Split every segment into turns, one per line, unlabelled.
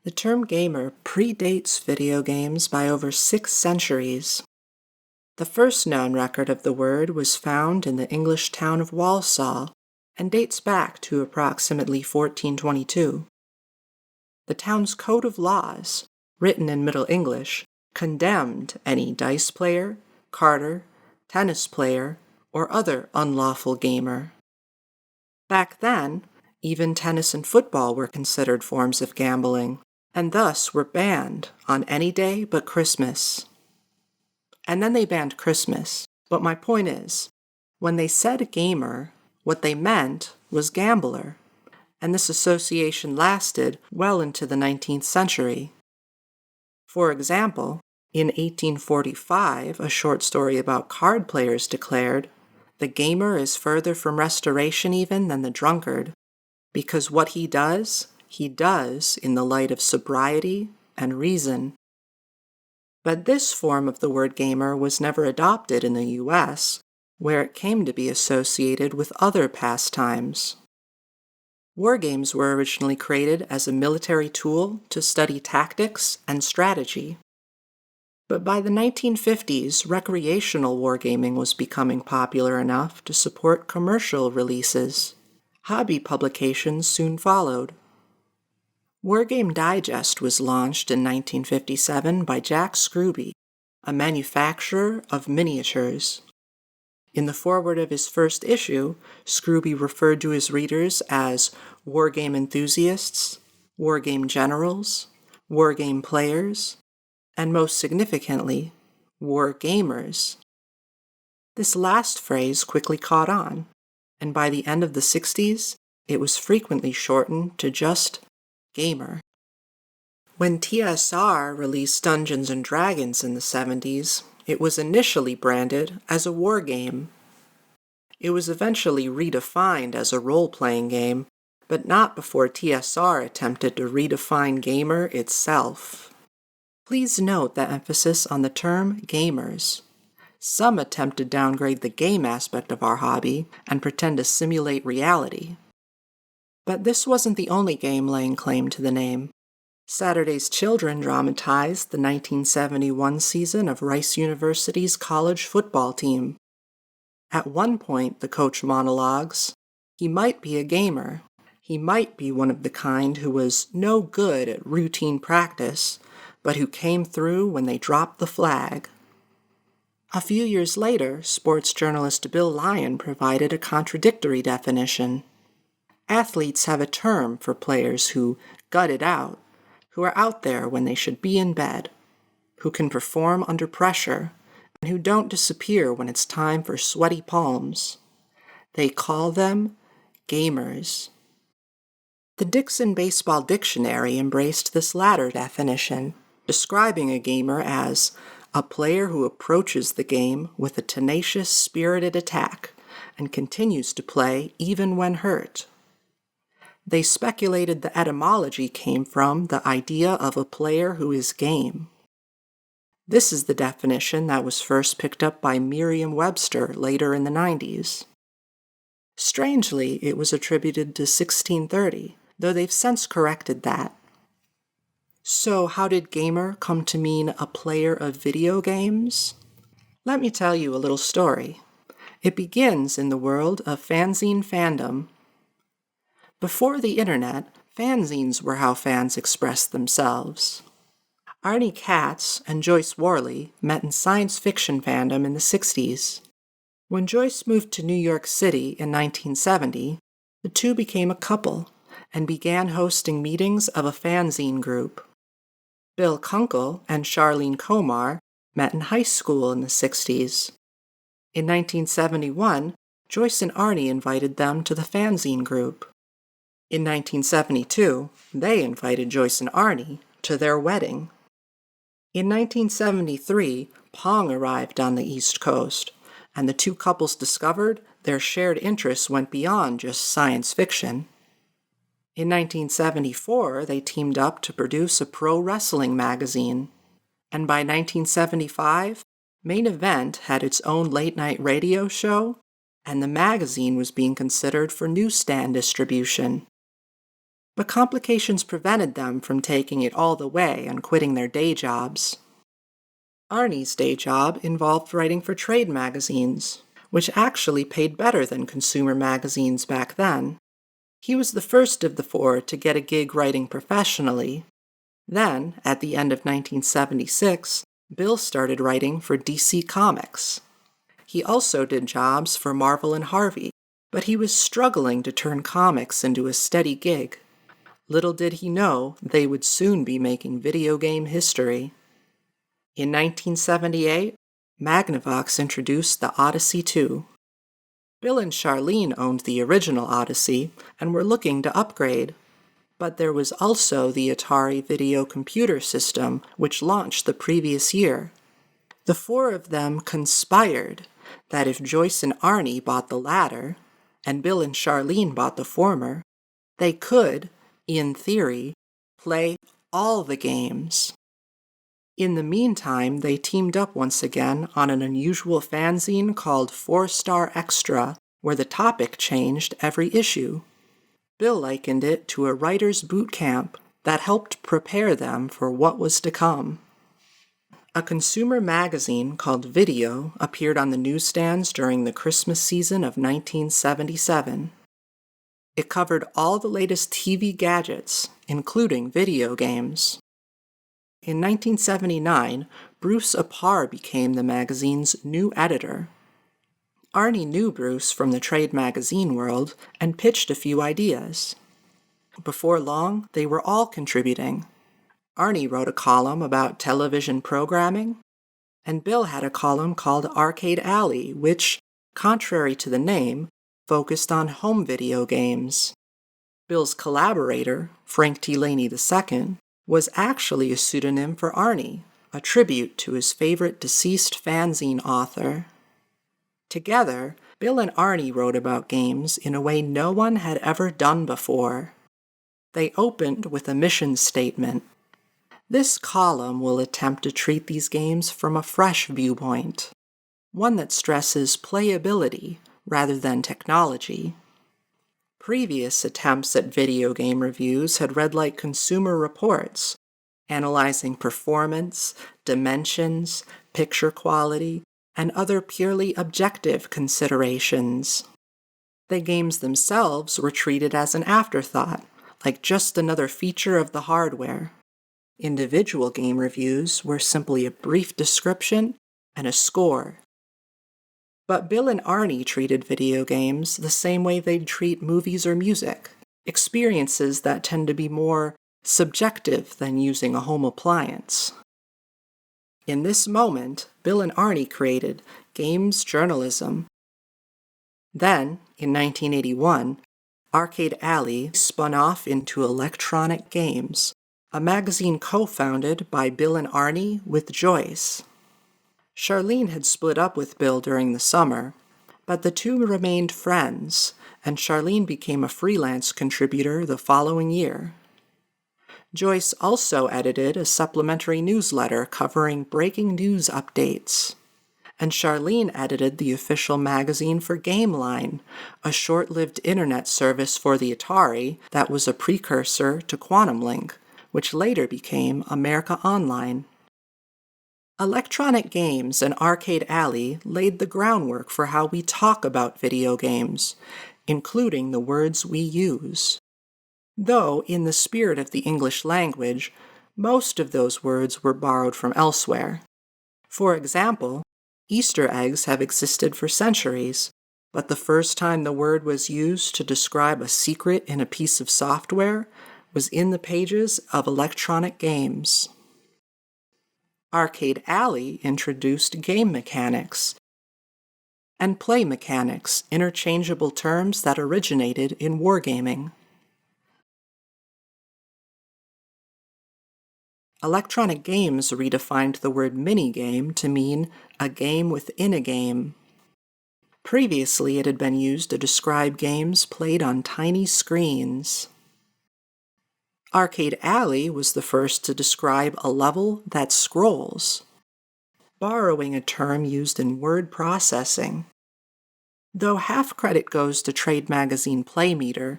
The term gamer predates video games by over 6 centuries. The first known record of the word was found in the English town of Walsall and dates back to approximately 1422. The town's code of laws, written in Middle English, condemned any dice player, carder, tennis player, or other unlawful gamer. Back then, even tennis and football were considered forms of gambling, and thus were banned on any day but Christmas. And then they banned Christmas. But my point is, when they said gamer, what they meant was gambler, and this association lasted well into the 19th century. For example, in 1845, a short story about card players declared, "The gamer is further from restoration even than the drunkard, because what he does in the light of sobriety and reason." But this form of the word gamer was never adopted in the U.S., where it came to be associated with other pastimes. War games were originally created as a military tool to study tactics and strategy. But by the 1950s, recreational wargaming was becoming popular enough to support commercial releases. Hobby publications soon followed. Wargame Digest was launched in 1957 by Jack Scrooby, a manufacturer of miniatures. In the foreword of his first issue, Scrooby referred to his readers as wargame enthusiasts, wargame generals, wargame players, and most significantly, war gamers. This last phrase quickly caught on, and by the end of the 60s, it was frequently shortened to just gamer. When TSR released Dungeons & Dragons in the 70s, it was initially branded as a war game. It was eventually redefined as a role-playing game, but not before TSR attempted to redefine gamer itself. Please note the emphasis on the term gamers. Some attempt to downgrade the game aspect of our hobby and pretend to simulate reality. But this wasn't the only game laying claim to the name. Saturday's Children dramatized the 1971 season of Rice University's college football team. At one point, the coach monologues, "He might be a gamer. He might be one of the kind who was no good at routine practice, but who came through when they dropped the flag." A few years later, sports journalist Bill Lyon provided a contradictory definition. Athletes have a term for players who gut it out, who are out there when they should be in bed, who can perform under pressure, and who don't disappear when it's time for sweaty palms. They call them gamers. The Dixon Baseball Dictionary embraced this latter definition, describing a gamer as a player who approaches the game with a tenacious, spirited attack and continues to play even when hurt. They speculated the etymology came from the idea of a player who is game. This is the definition that was first picked up by Merriam-Webster later in the 90s. Strangely, it was attributed to 1630, though they've since corrected that. So how did gamer come to mean a player of video games? Let me tell you a little story. It begins in the world of fanzine fandom. Before the internet, fanzines were how fans expressed themselves. Arnie Katz and Joyce Worley met in science fiction fandom in the 60s. When Joyce moved to New York City in 1970, the two became a couple and began hosting meetings of a fanzine group. Bill Kunkel and CHARLENE KOMAR met in high school in the 60s. In 1971, Joyce and Arnie invited them to the fanzine group. In 1972, they invited Joyce and Arnie to their wedding. In 1973, Pong arrived on the East Coast, and the two couples discovered their shared interests went beyond just science fiction. In 1974, they teamed up to produce a pro wrestling magazine, and by 1975, Main Event had its own late-night radio show, and the magazine was being considered for newsstand distribution. but complications prevented them from taking it all the way and quitting their day jobs. Arnie's day job involved writing for trade magazines, which actually paid better than consumer magazines back then. He was the first of the four to get a gig writing professionally. Then, at the end of 1976, Bill started writing for DC Comics. He also did jobs for Marvel and Harvey, but he was struggling to turn comics into a steady gig. Little did he know they would soon be making video game history. In 1978, Magnavox introduced the Odyssey 2. Bill and CHARLENE owned the original Odyssey and were looking to upgrade. But there was also the Atari Video Computer System, which launched the previous year. The four of them conspired that if Joyce and Arnie bought the latter, and Bill and CHARLENE bought the former, they could, in theory, play all the games. In the meantime, they teamed up once again on an unusual fanzine called 4-Star Extra, where the topic changed every issue. Bill likened it to a writer's boot camp that helped prepare them for what was to come. A consumer magazine called Video appeared on the newsstands during the Christmas season of 1977. It covered all the latest TV gadgets, including video games. In 1979, Bruce Apar became the magazine's new editor. Arnie knew Bruce from the trade magazine world and pitched a few ideas. Before long, they were all contributing. Arnie wrote a column about television programming, and Bill had a column called Arcade Alley, which, contrary to the name, focused on home video games. Bill's collaborator, Frank T. Laney II, was actually a pseudonym for Arnie, a tribute to his favorite deceased fanzine author. Together, Bill and Arnie wrote about games in a way no one had ever done before. They opened with a mission statement. This column will attempt to treat these games from a fresh viewpoint, one that stresses playability rather than technology. Previous attempts at video game reviews had read like Consumer Reports, analyzing performance, dimensions, picture quality, and other purely objective considerations. The games themselves were treated as an afterthought, like just another feature of the hardware. Individual game reviews were simply a brief description and a score. But Bill and Arnie treated video games the same way they'd treat movies or music, experiences that tend to be more subjective than using a home appliance. In this moment, Bill and Arnie created games journalism. Then, in 1981, Arcade Alley spun off into Electronic Games, a magazine co-founded by Bill and Arnie with Joyce. CHARLENE had split up with Bill during the summer, but the two remained friends, and CHARLENE became a freelance contributor the following year. Joyce also edited a supplementary newsletter covering breaking news updates, and CHARLENE edited the official magazine for GameLine, a short-lived internet service for the Atari that was a precursor to Quantum Link, which later became America Online. Electronic Games and Arcade Alley laid the groundwork for how we talk about video games, including the words we use. Though, in the spirit of the English language, most of those words were borrowed from elsewhere. For example, Easter eggs have existed for centuries, but the first time the word was used to describe a secret in a piece of software was in the pages of Electronic Games. Arcade Alley introduced game mechanics and play mechanics, interchangeable terms that originated in wargaming. Electronic Games redefined the word minigame to mean a game within a game. Previously, it had been used to describe games played on tiny screens. Arcade Alley was the first to describe a level that scrolls, borrowing a term used in word processing. Though half credit goes to trade magazine Playmeter,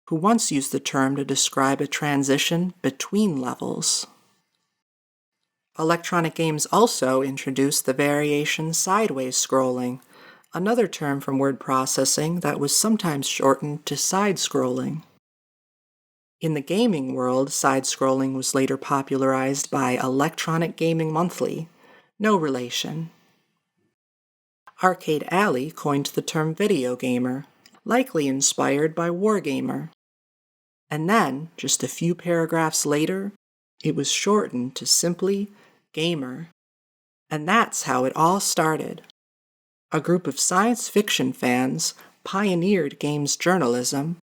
who once used the term to describe a transition between levels. Electronic games also introduced the variation sideways scrolling, another term from word processing that was sometimes shortened to side-scrolling. In the gaming world, side-scrolling was later popularized by Electronic Gaming Monthly, no relation. Arcade Alley coined the term video gamer, likely inspired by wargamer. And then, just a few paragraphs later, it was shortened to simply gamer. And that's how it all started. A group of science fiction fans pioneered games journalism,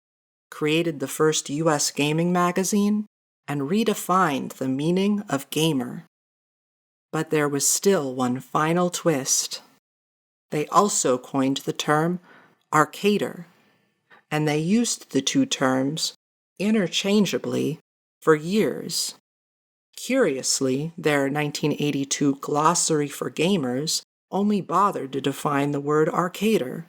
created the first U.S. gaming magazine, and redefined the meaning of gamer. But there was still one final twist. They also coined the term arcader, and they used the two terms interchangeably for years. Curiously, their 1982 glossary for gamers only bothered to define the word arcader.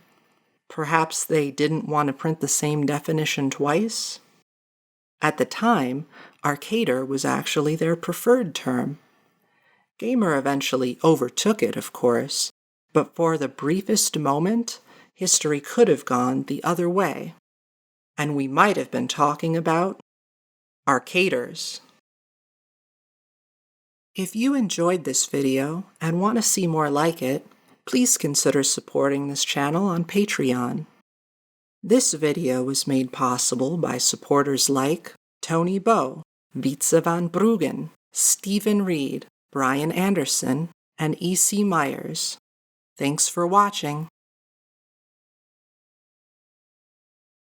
Perhaps they didn't want to print the same definition twice? At the time, arcader was actually their preferred term. Gamer eventually overtook it, of course, but for the briefest moment, history could have gone the other way. And we might have been talking about arcaders. If you enjoyed this video and want to see more like it, please consider supporting this channel on Patreon. This video was made possible by supporters like Tony Bow, Wietse van Bruggen, Stephen Reed, Brian Anderson, and E.C. Myers. Thanks for watching.